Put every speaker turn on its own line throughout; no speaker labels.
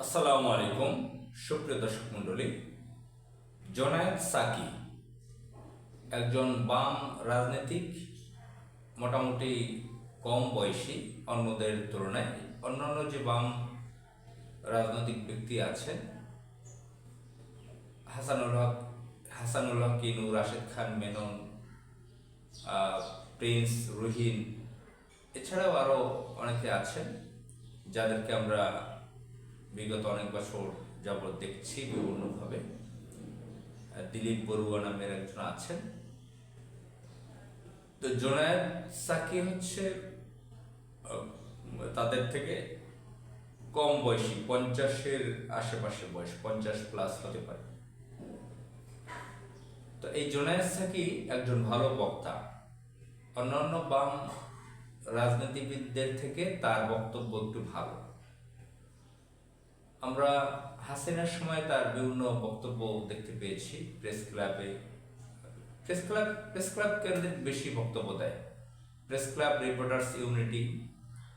আসসালামু আলাইকুম সুপ্রিয় দর্শক মণ্ডলী। জোনায়েদ সাকি একজন বাম রাজনীতিক, মোটামুটি কম বয়সী অন্যদের তুলনায়। অন্যান্য যে বাম রাজনৈতিক ব্যক্তি আছেন, হাসানুল হক ইনু, রাশেদ খান মেনন, প্রিন্স রুহিন, এছাড়াও আরও অনেকে আছেন যাদেরকে আমরা বিগত অনেক বছর যাবৎ দেখছি বিভিন্নভাবে। দিলীপ বড়ুয়া নামের একজন আছেন। তো জোনায়েদ সাকি হচ্ছে তাদের থেকে কম বয়সী, 50-এর আশেপাশে বয়স, 50+ হতে পারে। তো এই জোনায়েদ সাকি একজন ভালো বক্তা। অন্যান্য বাম রাজনীতিবিদদের থেকে তার বক্তব্য একটু ভালো। আমরা হাসিনার সময় তার বিভিন্ন বক্তব্য দেখতে পেয়েছি। প্রেস ক্লাব কেন্দ্রিক বেশি বক্তব্য দেয়। প্রেস ক্লাব, রিপোর্টার্স ইউনিটি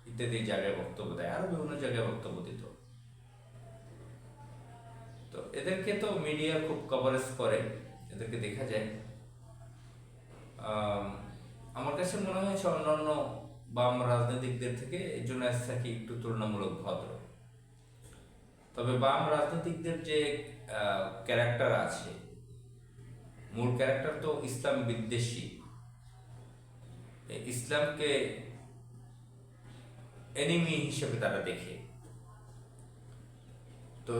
ইত্যাদি জায়গায় বক্তব্য দেয়, আরো বিভিন্ন জায়গায় বক্তব্য দিত। তো এদেরকে তো মিডিয়া খুব কভারেজ করে, এদেরকে দেখা যায়। আমার কাছে মনে হয়েছে অন্যান্য বাম রাজনীতিকদের থেকে জোনায়েদ সাকি একটু তুলনামূলক ভদ্র। তবে বাম রাজনীতিকদের যে ক্যারেক্টার আছে, মূল ক্যারেক্টার তো ইসলাম বিদ্বেষী, ইসলামকে এনিমি হিসেবে তারা দেখে। তো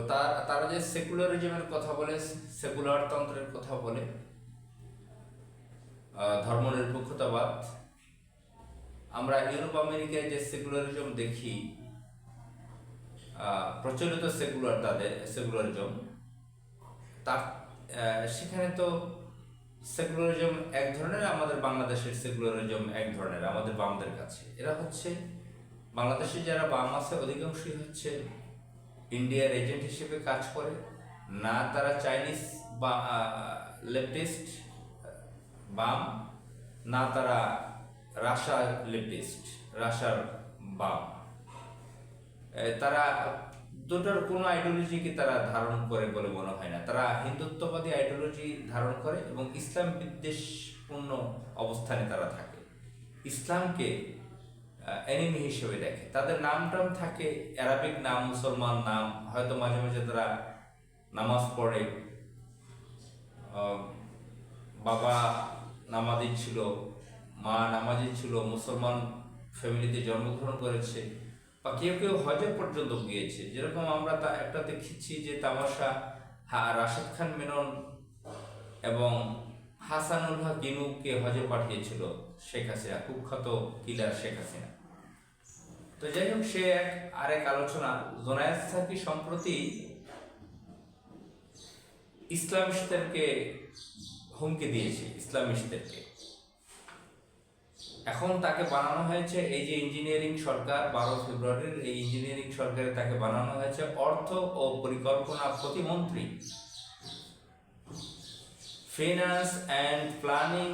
তারা যে সেকুলারিজমের কথা বলে, সেকুলার তন্ত্রের কথা বলে, ধর্মনিরপেক্ষতাবাদ, আমরা ইউরোপ আমেরিকায় যে সেকুলারিজম দেখি, প্রচলিত সেকুলারিজম, তার সেখানে তো সেকুলারিজম এক ধরনের, আমাদের বাংলাদেশের সেকুলারিজম এক ধরনের আমাদের বামদের কাছে। এরা হচ্ছে বাংলাদেশে যারা বাম আছে অধিকাংশই হচ্ছে ইন্ডিয়ার এজেন্ট হিসেবে কাজ করে, না তারা চাইনিজ বা লেফটিস্ট বাম, না তারা রাশিয়ার লেফটিস্ট, রাশিয়ার বাম। তারা দুটোর কোনো আইডিওলজিকে তারা ধারণ করে বলে মনে হয় না। তারা হিন্দুত্ববাদী আইডিওলজি ধারণ করে এবং ইসলাম বিদ্বেষপূর্ণ অবস্থানে তারা থাকে, ইসলামকে এনিমি হিসেবে দেখে। তাদের নাম টাম থাকে অ্যারাবিক নাম, মুসলমান নাম, হয়তো মাঝে মাঝে তারা নামাজ পড়ে, বাবা নামাজি ছিল, মা নামাজি ছিল, মুসলমান ফ্যামিলিতে জন্মগ্রহণ করেছে, বা কেউ কেউ হজে পর্যন্ত গিয়েছে। যেরকম আমরা একটা দেখেছি যে তামাশা, রাশেদ খান মেনন এবং হাসানুল হক ইনুকে হজে পাঠিয়েছিল শেখ হাসিনা, কুখ্যাত কিলার শেখ হাসিনা। তো যাই হোক, সে আরেক আলোচনা। জোনায়েদ সাকি সম্প্রতি ইসলামিস্টদেরকে হুমকি দিয়েছে, ইসলামিস্টদেরকে। এখন তাকে বানানো হয়েছে, এই যে ইঞ্জিনিয়ারিং সরকার, 12 ফেব্রুয়ারির এই ইঞ্জিনিয়ারিং সরকারে তাকে বানানো হয়েছে অর্থ ও পরিকল্পনা প্রতিমন্ত্রী। ফিনান্স অ্যান্ড প্ল্যানিং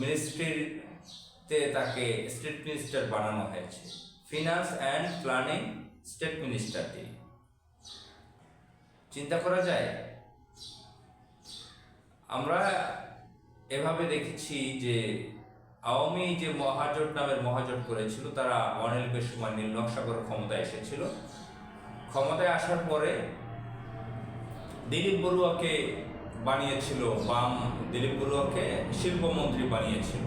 মিনিস্ট্রিতে তাকে স্টেট মিনিস্টার বানানো হয়েছে। Finance and planning state minister তিনি। চিন্তা করা যায়, আমরা এভাবে দেখেছি যে আওয়ামী যে মহাজোট নামের মহাজোট করেছিল, তারা অনির্দিষ্ট সময় নীল নকশা করে ক্ষমতায় এসেছিল। ক্ষমতায় আসার পরে দিলীপ বড়ুয়াকে বানিয়েছিল বাম, দিলীপ বড়ুয়াকে শিল্পমন্ত্রী বানিয়েছিল।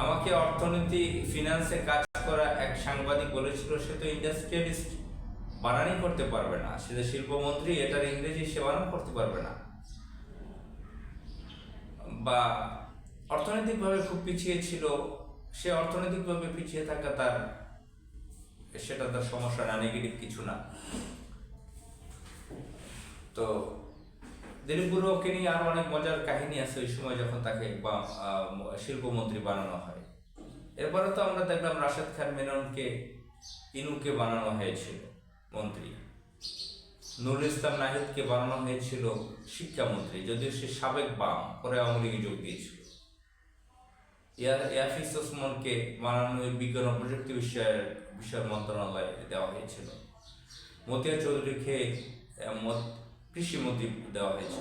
আমাকে অর্থনীতি, ফিনান্সে কাজ করা এক সাংবাদিক বলেছিল, সে তো ইন্ডাস্ট্রিয়ালিস্ট, বানানই করতে পারবে না, সে যে শিল্পমন্ত্রী এটার ইংরেজি সে বানান করতে পারবে না, বা অর্থনৈতিকভাবে খুব পিছিয়ে ছিল। সে অর্থনৈতিকভাবে পিছিয়ে থাকা সেটা তার সমস্যা না, নেগেটিভ কিছু না। তো দিলীপ বড়ুয়াকে নিয়ে আরো অনেক মজার কাহিনী আছে ওই সময় যখন তাকে শিল্পমন্ত্রী বানানো হয়। এরপরে তো আমরা দেখলাম রাশেদ খান মেননকে, ইনুকে বানানো হয়েছিল মন্ত্রী, নুরুল ইসলাম নাহিদকে বানানো হয়েছিল শিক্ষামন্ত্রী, যদিও সে সাবেক বাম, পরে আওয়ামী লীগে যোগ দিয়েছিল। ইয়াফিস ওসমানকে বানানো বিজ্ঞান ও প্রযুক্তি বিষয় মন্ত্রণালয়ে দেওয়া হয়েছিল। মতিয়া চৌধুরীকে কৃষিমন্ত্রী দেওয়া হয়েছে।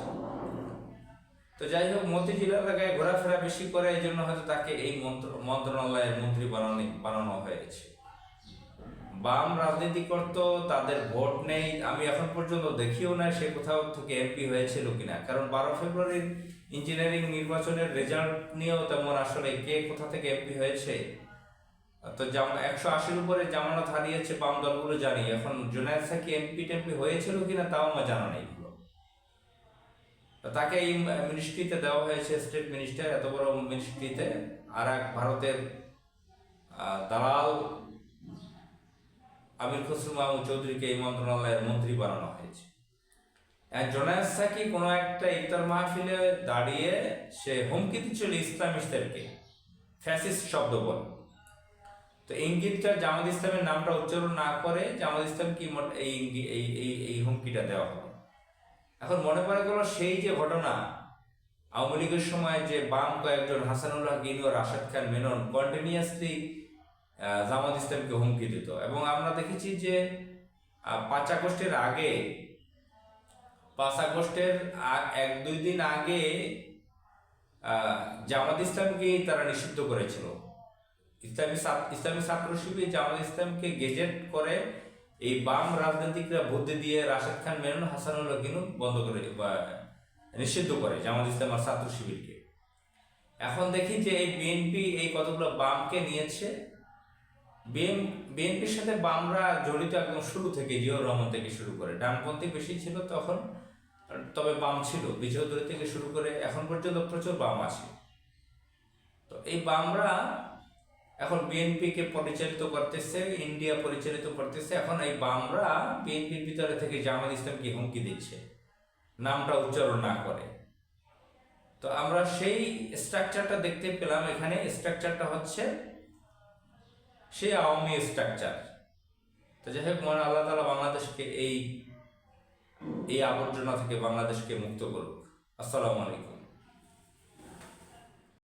তো যাই হোক, মতিঝিল এলাকায় ঘোরাফেরা বেশি করে, এই জন্য হয়তো তাকে এই মন্ত্রণালয়ের মন্ত্রী বানানো হয়েছে। বাম রাজনীতি করতো, তাদের ভোট নেই, আমি এখন পর্যন্ত দেখিও না সে কোথাও থেকে এমপি হয়েছিল কিনা, কারণ 12 ফেব্রুয়ারির ইঞ্জিনিয়ারিং নির্বাচনের রেজাল্ট নিয়েও তেমন আসলে কে কোথা থেকে এমপি হয়েছে। তো 180-র উপরে জামানত হারিয়েছে বাম দলগুলো জানি, এখন জুনায়েদ সাকি এমপি টেমপি হয়েছিল কিনা তাও আমার জানা নেই। তাকে এই মিনিস্ট্রিতে দেওয়া হয়েছে, স্টেট মিনিস্টার, এত বড় মিনিস্ট্রিতে। আর এক ভারতের দালাল আমির খসরু মাহমুদ চৌধুরীকে এই মন্ত্রণালয়ের মন্ত্রী বানানো হয়েছে। জোনায়েদ সাকি কোনো একটা ইফতার মাহফিলে দাঁড়িয়ে সে হুমকি দিচ্ছিল ইসলামিস্টদেরকে, ফ্যাসিস্ট শব্দ বল। তো ইঙ্গিতটা জামাত ইসলামের নামটা উচ্চারণ না করে জামাত ইসলাম কি এই হুমকিটা দেওয়া হলো। এখন মনে পড়ে গেল সেই যে ঘটনা আওয়ামী লীগের সময় যে বাম কয়েকজন হাসানুল হক ইনু, রাশেদ খান মেনন কন্টিনিউয়াসলি জামাত ইসলামকে হুমকি দিত। এবং আমরা দেখেছি যে 5 আগস্টের আগে, 5 আগস্টের 1-2 দিন আগে জামাত ইসলামকে তারা নিষিদ্ধ করেছিল। ইসলামী ছাত্র শিবির জামাত ইসলামকে গেজেট করে এই বাম রাজনীতিকরা বুদ্ধি দিয়ে রাশেদ খান মেনন, হাসানুল হক ইনু বন্ধ করে নিষিদ্ধ করে জামাত ইসলাম আর ছাত্র শিবিরকে। এখন দেখি যে এই বিএনপি এই কতগুলো বামকে নিয়েছে। বিএনপির সাথে বামরা জড়িত একদম শুরু থেকে, জিয়াউর রহমান থেকে শুরু করে, ডানপন্থী বেশি ছিল তখন, তবে বাম ছিল বিচৌধুরী থেকে শুরু করে এখন পর্যন্ত প্রচুর বাম আছে। তো এই বামরা এখন বিএনপিকে পরিচালিত করতেছে, ইন্ডিয়া পরিচালিত করতেছে। এখন এই বামরা বিএনপির ভিতরে থেকে জামাত ইসলামকে হুমকি দিচ্ছে নামটা উচ্চারণ না করে। তো আমরা সেই স্ট্রাকচারটা দেখতে পেলাম এখানে। স্ট্রাকচারটা হচ্ছে সেই আওয়ামী স্ট্রাকচার। তো যাই হোক, মহান আল্লাহ তাআলা বাংলাদেশকে এই আবর্জনা থেকে বাংলাদেশকে মুক্ত করুক। আসসালামু আলাইকুম।